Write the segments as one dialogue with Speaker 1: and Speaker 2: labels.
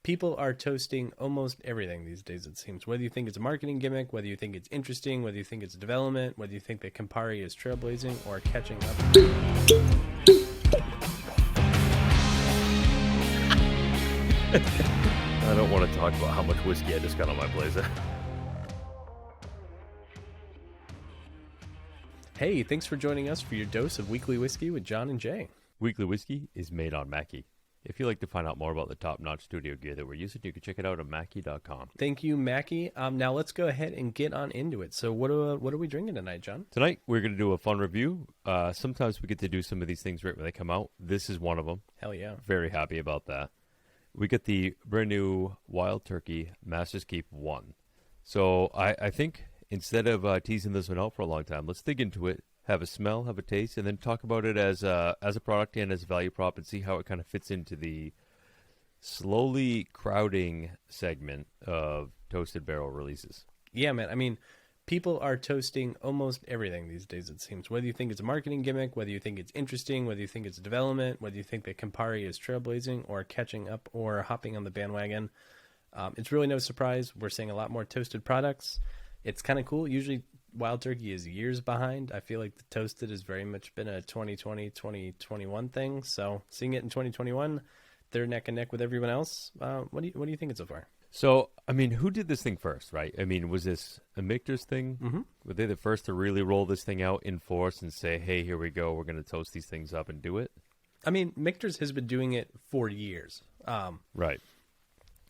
Speaker 1: People are toasting almost everything these days, it seems. Whether you think it's a marketing gimmick, whether you think it's interesting, whether you think it's development, whether you think that Campari is trailblazing or catching up.
Speaker 2: I don't want to talk about how much whiskey I just got on my blazer.
Speaker 1: Hey, thanks for joining us for your dose of Weekly Whiskey with John and Jay.
Speaker 2: Weekly Whiskey is made on Mackie. If you'd like to find out more about the top-notch studio gear that we're using, you can check it out at Mackie.com.
Speaker 1: Thank you, Mackie. Now let's go ahead and get on into it. So what are we drinking tonight, John?
Speaker 2: Tonight, we're going to do a fun review. Sometimes we get to do some of these things right when they come out. This is one of them.
Speaker 1: Hell yeah.
Speaker 2: Very happy about that. We get the brand new Wild Turkey Master's Keep 1. So I think instead of teasing this one out for a long time, let's dig into it, have a smell, have a taste, and then talk about it as a product and as a value prop and see how it kind of fits into the slowly crowding segment of toasted barrel releases.
Speaker 1: Yeah, man. I mean, people are toasting almost everything these days, it seems. Whether you think it's a marketing gimmick, whether you think it's interesting, whether you think it's development, whether you think that Campari is trailblazing or catching up or hopping on the bandwagon, it's really no surprise. We're seeing a lot more toasted products. It's kind of cool. Usually Wild Turkey is years behind. I feel like the toasted has very much been a 2020, 2021 thing. So seeing it in 2021, they're neck and neck with everyone else. What do you think so far?
Speaker 2: So, I mean, who did this thing first, right? I mean, was this a Michter's thing?
Speaker 1: Mm-hmm.
Speaker 2: Were they the first to really roll this thing out in force and say, hey, here we go, we're going to toast these things up and do it?
Speaker 1: I mean, Michter's has been doing it for years.
Speaker 2: Right.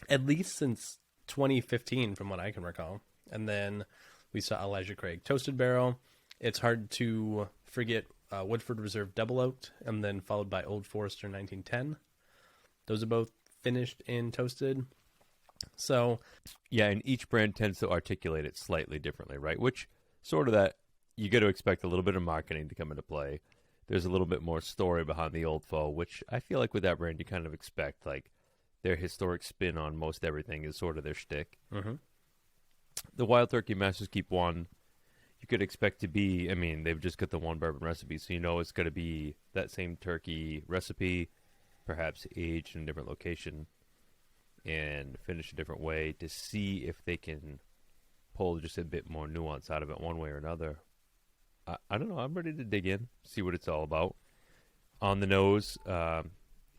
Speaker 1: At least since 2015, from what I can recall. And then we saw Elijah Craig Toasted Barrel. It's hard to forget Woodford Reserve Double Oaked, and then followed by Old Forester 1910. Those are both finished in toasted. So,
Speaker 2: yeah, and each brand tends to articulate it slightly differently, right? Which sort of that you got to expect a little bit of marketing to come into play. There's a little bit more story behind the old foe, which I feel like with that brand you kind of expect. Like their historic spin on most everything is sort of their shtick.
Speaker 1: Mm-hmm.
Speaker 2: The Wild Turkey Master's Keep 1, you could expect to be, I mean, they've just got the one bourbon recipe, so you know it's going to be that same turkey recipe, perhaps aged in a different location and finished a different way to see if they can pull just a bit more nuance out of it one way or another. I don't know. I'm ready to dig in, see what it's all about. On the nose,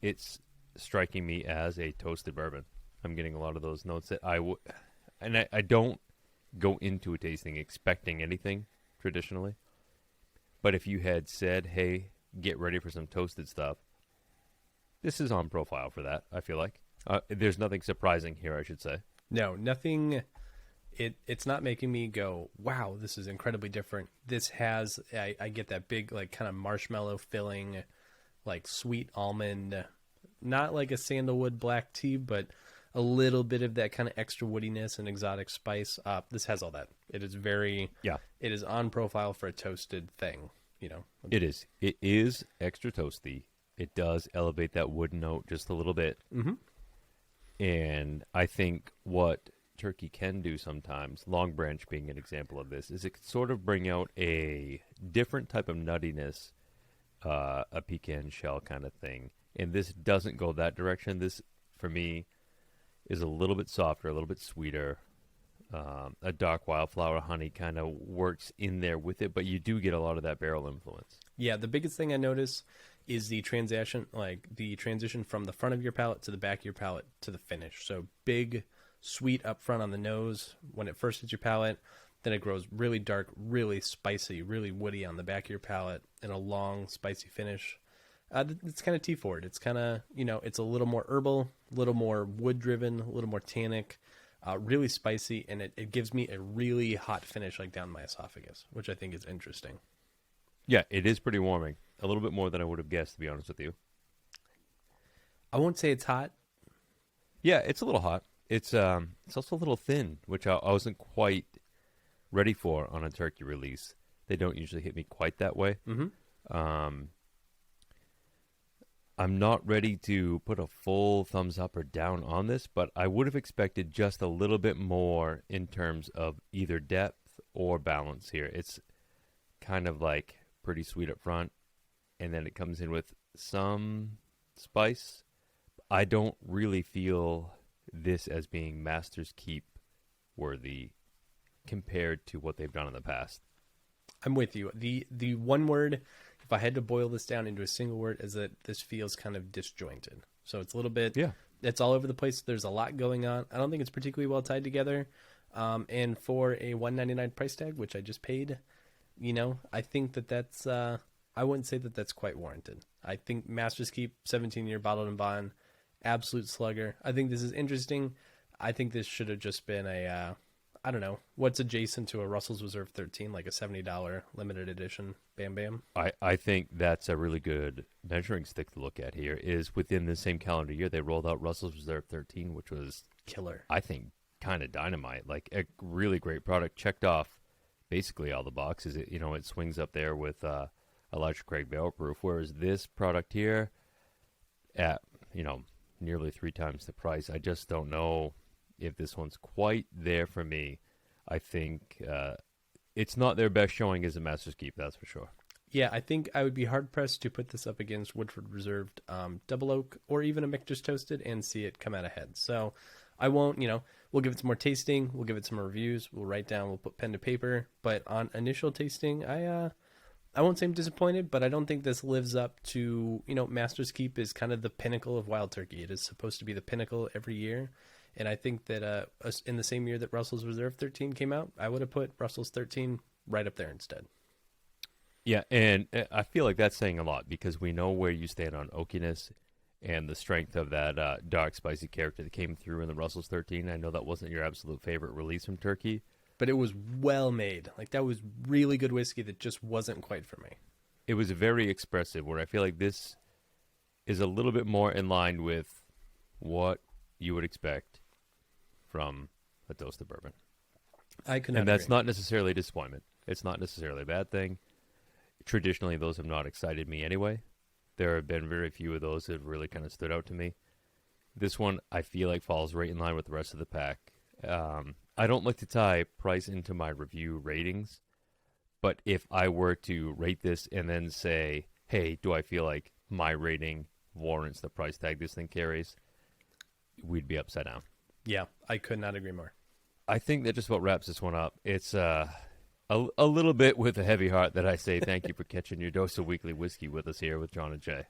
Speaker 2: it's striking me as a toasted bourbon. I'm getting a lot of those notes that I don't go into a tasting expecting anything traditionally. But if you had said, hey, get ready for some toasted stuff, this is on profile for that, I feel like. There's nothing surprising here, I should say.
Speaker 1: No, nothing. It's not making me go, wow, this is incredibly different. This has, I get that big, like, kind of marshmallow filling, like sweet almond, not like a sandalwood black tea, but a little bit of that kind of extra woodiness and exotic spice. This has all that. It is it is on profile for a toasted thing, you know.
Speaker 2: It is. It is extra toasty. It does elevate that wood note just a little bit.
Speaker 1: Mm-hmm.
Speaker 2: And I think what turkey can do sometimes, Long Branch being an example of this, is it can sort of bring out a different type of nuttiness, a pecan shell kind of thing. And this doesn't go that direction. This, for me, is a little bit softer, a little bit sweeter. A dark wildflower honey kind of works in there with it, but you do get a lot of that barrel influence.
Speaker 1: Yeah, the biggest thing I notice is the transition from the front of your palate to the back of your palate to the finish. So big, sweet up front on the nose when it first hits your palate. Then it grows really dark, really spicy, really woody on the back of your palate, and a long, spicy finish. It's kind of tea forward. It's kind of, it's a little more herbal, a little more wood driven, a little more tannic, really spicy, and it gives me a really hot finish like down my esophagus, which I think is interesting.
Speaker 2: Yeah, it is pretty warming. A little bit more than I would have guessed, to be honest with you.
Speaker 1: I won't say it's hot.
Speaker 2: Yeah, it's a little hot. It's also a little thin, which I wasn't quite ready for on a turkey release. They don't usually hit me quite that way.
Speaker 1: Mm-hmm.
Speaker 2: I'm not ready to put a full thumbs up or down on this, but I would have expected just a little bit more in terms of either depth or balance here. It's kind of like pretty sweet up front, and then it comes in with some spice. I don't really feel this as being Master's Keep worthy compared to what they've done in the past.
Speaker 1: I'm with you. The one word, if I had to boil this down into a single word, is that this feels kind of disjointed. So it's a little bit, it's all over the place. There's a lot going on. I don't think it's particularly well tied together. And for a $1.99 price tag, which I just paid, I think that's, I wouldn't say that that's quite warranted. I think Master's Keep, 17-year bottled in bond, absolute slugger. I think this is interesting. I think this should have just been I don't know, what's adjacent to a Russell's Reserve 13, like a $70 limited edition Bam Bam.
Speaker 2: I think that's a really good measuring stick to look at here, is within the same calendar year, they rolled out Russell's Reserve 13, which was
Speaker 1: killer.
Speaker 2: I think kind of dynamite, like a really great product, checked off basically all the boxes. It swings up there with Elijah Craig barrel proof, whereas this product here at, nearly 3 times the price, I just don't know if this one's quite there for me. I think it's not their best showing as a Master's Keep, that's for sure.
Speaker 1: Yeah, I think I would be hard-pressed to put this up against Woodford Reserved Double Oak or even a Michter's Toasted and see it come out ahead. So I won't, we'll give it some more tasting. We'll give it some more reviews. We'll write down, we'll put pen to paper. But on initial tasting, I won't say I'm disappointed, but I don't think this lives up to, Master's Keep is kind of the pinnacle of Wild Turkey. It is supposed to be the pinnacle every year. And I think that in the same year that Russell's Reserve 13 came out, I would have put Russell's 13 right up there instead.
Speaker 2: Yeah, and I feel like that's saying a lot because we know where you stand on oakiness and the strength of that dark, spicy character that came through in the Russell's 13. I know that wasn't your absolute favorite release from Turkey.
Speaker 1: But it was well made. Like, that was really good whiskey that just wasn't quite for me.
Speaker 2: It was very expressive, where I feel like this is a little bit more in line with what you would expect from a toasted bourbon.
Speaker 1: And
Speaker 2: that's not necessarily a disappointment. It's not necessarily a bad thing. Traditionally, those have not excited me anyway. There have been very few of those that have really kind of stood out to me. This one, I feel like, falls right in line with the rest of the pack. I don't like to tie price into my review ratings, but if I were to rate this and then say, hey, do I feel like my rating warrants the price tag this thing carries, we'd be upside down.
Speaker 1: Yeah, I could not agree more.
Speaker 2: I think that just about wraps this one up. It's a little bit with a heavy heart that I say thank you for catching your dose of weekly whiskey with us here with John and Jay.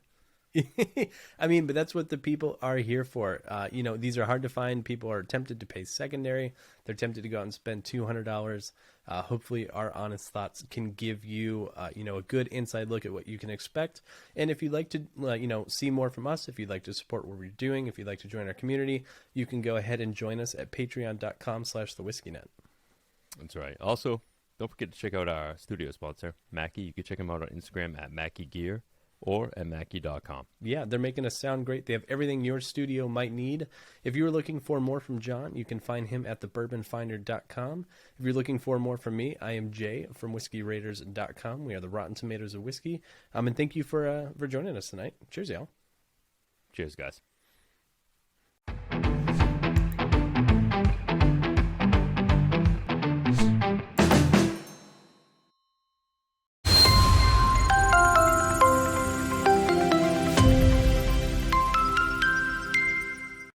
Speaker 1: I mean, but that's what the people are here for. These are hard to find. People are tempted to pay secondary. They're tempted to go out and spend $200. Hopefully our honest thoughts can give you, a good inside look at what you can expect. And if you'd like to, see more from us, if you'd like to support what we're doing, if you'd like to join our community, you can go ahead and join us at patreon.com/thewhiskeynet.
Speaker 2: That's right. Also, don't forget to check out our studio sponsor, Mackie. You can check them out on Instagram at Mackie Gear or at Mackie.com.
Speaker 1: Yeah, they're making us sound great. They have everything your studio might need. If you're looking for more from John, you can find him at thebourbonfinder.com. If you're looking for more from me, I am Jay from whiskeyraiders.com. We are the Rotten Tomatoes of whiskey. And thank you for joining us tonight. Cheers, y'all.
Speaker 2: Cheers, guys.